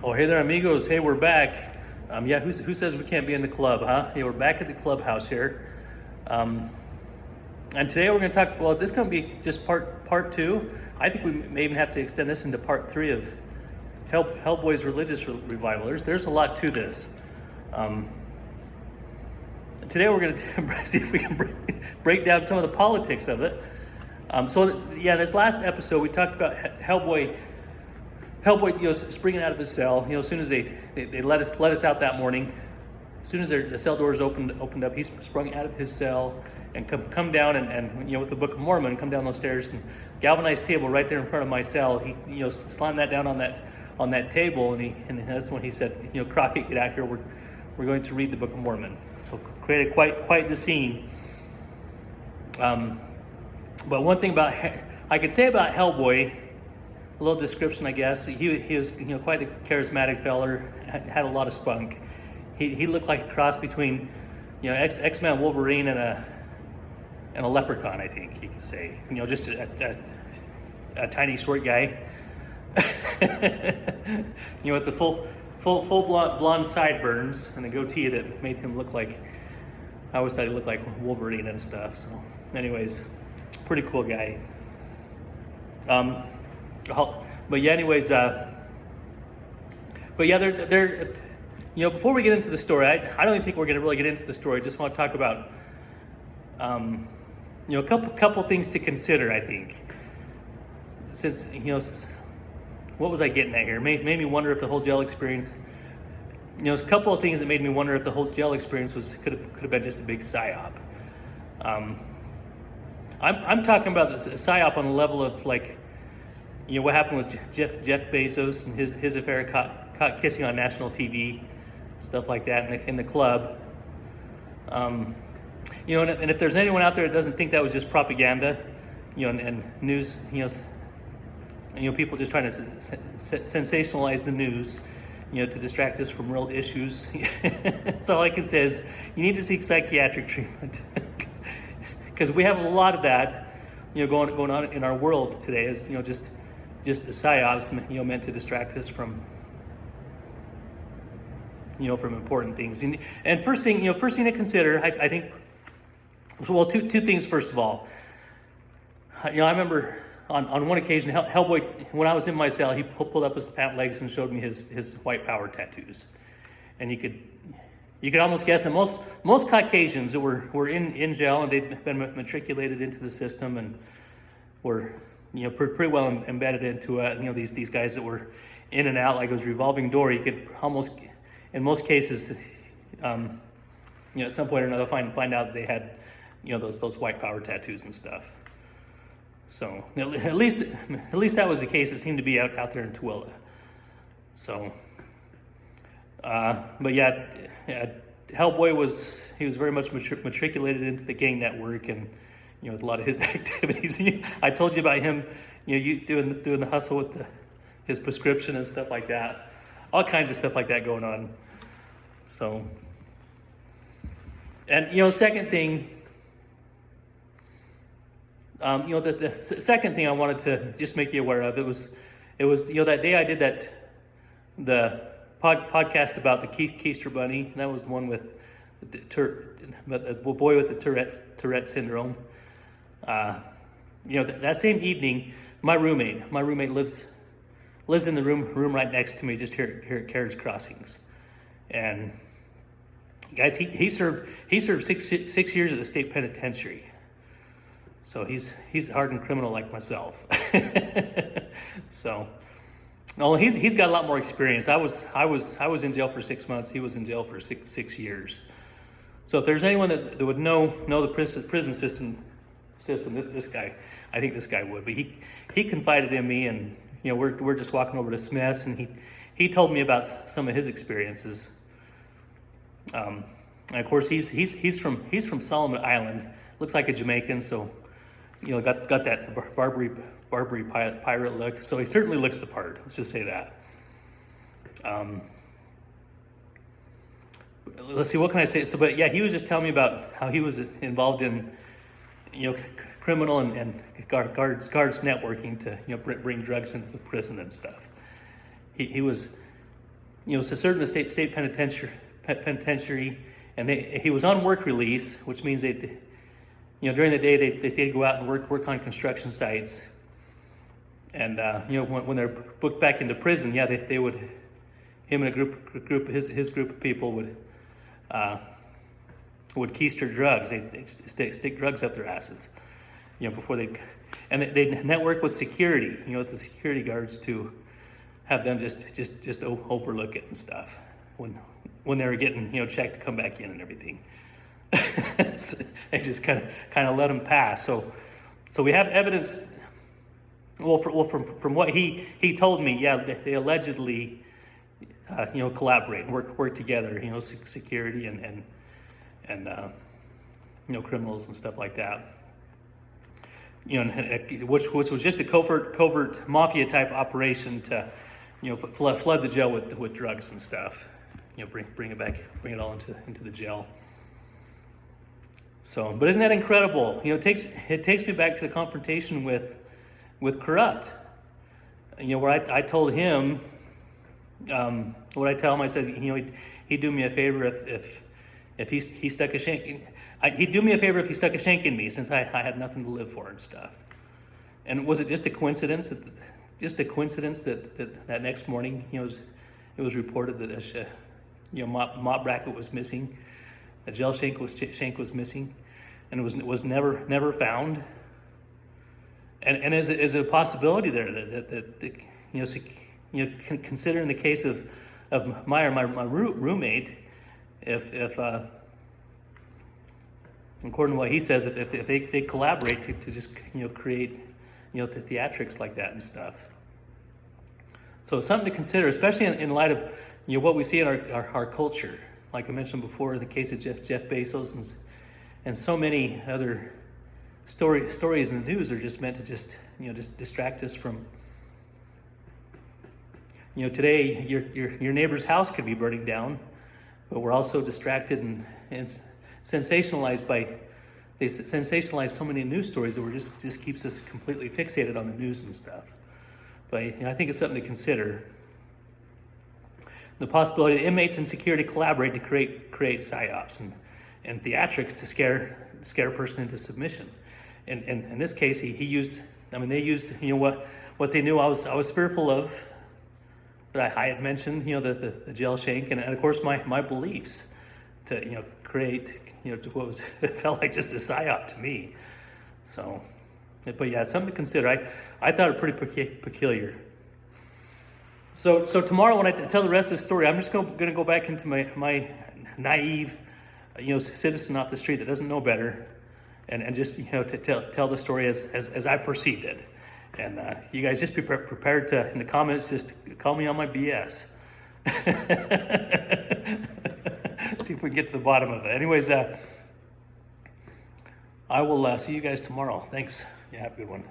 Oh, hey there, amigos. Hey, we're back. Yeah, who says we can't be in the club, huh? Yeah, we're back at the clubhouse here. And today we're going to talk, well, this is going to be just part two. I think we may even have to extend this into part three of Hellboy's religious revival. There's a lot to this. Today we're going to see if we can break down some of the politics of it. This last episode we talked about Hellboy, springing out of his cell. As soon as they let us out that morning, as soon as the cell doors opened up, he sprung out of his cell and come down and with the Book of Mormon, come down those stairs and galvanized table right there in front of my cell. He slammed that down on that table, and that's when he said, Crockett, get out here. We're going to read the Book of Mormon. So created quite the scene. But one thing I could say about Hellboy, a little description, I guess. He was quite a charismatic feller, had a lot of spunk. He looked like a cross between X-Men Wolverine and a leprechaun, I think you could say. Just a tiny short guy. With the full blonde sideburns and the goatee that made him look like, I always thought he looked like Wolverine and stuff. So anyways, pretty cool guy. Before we get into the story, I don't think we're going to really get into the story. I just want to talk about, a couple things to consider, I think. Since, what was I getting at here? Made me wonder if the whole jail experience, a couple of things that made me wonder if the whole jail experience could have been just a big psyop. I'm talking about the psyop on the level of what happened with Jeff Bezos and his affair caught kissing on national TV, stuff like that in the club. And if there's anyone out there that doesn't think that was just propaganda, and news, people just trying to sensationalize the news, to distract us from real issues. So all I can say is you need to seek psychiatric treatment because we have a lot of that, going on in our world today. Is just psyops, meant to distract us from important things. And first thing to consider, I think, well, two things. First of all, I remember on one occasion, Hellboy, when I was in my cell, he pulled up his pant legs and showed me his white power tattoos, and you could almost guess that most Caucasians that were in jail and they'd been matriculated into the system and were pretty well embedded into these guys that were in and out like it was a revolving door. You could almost, in most cases, at some point or another find out they had those white power tattoos and stuff. So at least that was the case. It seemed to be out there in Tooele. So, Hellboy was very much matriculated into the gang network and with a lot of his activities. I told you about him, you doing the hustle with his prescription and stuff like that. All kinds of stuff like that going on. So, and second thing. The second thing I wanted to just make you aware of, it was that day I did the podcast about the Keister bunny, and that was the one with the boy with the Tourette syndrome. That same evening, my roommate lives in the room right next to me, just here at Carriage Crossings, and guys, he served 6 years at the state penitentiary. So he's a hardened criminal like myself. So, he's got a lot more experience. I was in jail for 6 months. He was in jail for six years. So if there's anyone that would know the prison system, this guy, I think this guy would. But he confided in me, and we're just walking over to Smith's, and he told me about some of his experiences. And of course he's from Solomon Island. Looks like a Jamaican, so. Got that Barbary pirate look. So he certainly looks the part. Let's just say that. Let's see, what can I say? So, but yeah, he was just telling me about how he was involved in, criminal and guards networking to, bring drugs into the prison and stuff. He was So served in the state penitentiary, and he was on work release, which means they, during the day they'd go out and work on construction sites, and when they're booked back into prison, yeah, they would, him and his group of people would keister drugs. They'd stick drugs up their asses, before they'd network with security, with the security guards to have them just overlook it and stuff when they were getting checked to come back in and everything. They just kind of let them pass. So we have evidence. Well, from what he told me, yeah, they allegedly collaborate and work together. Security and criminals and stuff like that. Which was just a covert mafia type operation to flood the jail with drugs and stuff. Bring it all into the jail. So, but isn't that incredible? It takes me back to the confrontation with Corrupt. Where I told him, what I tell him, I said, he'd do me a favor if he stuck a shank. He'd do me a favor if he stuck a shank in me, since I had nothing to live for and stuff. And was it just a coincidence that that next morning, it was reported that a mop bracket was missing, a jail shank was missing, and it was never found. And is it a possibility there that considering the case of my roommate, if according to what he says, if they collaborate to just create the theatrics like that and stuff. So it's something to consider, especially in light of what we see in our culture. Like I mentioned before, in the case of Jeff Bezos and so many other stories in the news are just meant to just distract us from. Today your neighbor's house could be burning down, but we're also distracted and sensationalized by. They sensationalize so many news stories that we're just keeps us completely fixated on the news and stuff. But I think it's something to consider. The possibility that inmates and security collaborate to create psyops and theatrics to scare a person into submission. And in this case, they used what they knew I was fearful of. But I had mentioned the jail shank and of course my beliefs to create what was it felt like just a psyop to me. So, but yeah, it's something to consider. I thought it pretty peculiar. So tomorrow when I tell the rest of the story, I'm just going to go back into my naive citizen off the street that doesn't know better, and just to tell the story as I perceived it. And you guys just be prepared to, in the comments, just call me on my BS. See if we can get to the bottom of it. Anyways, I will see you guys tomorrow. Thanks. Yeah, have a good one.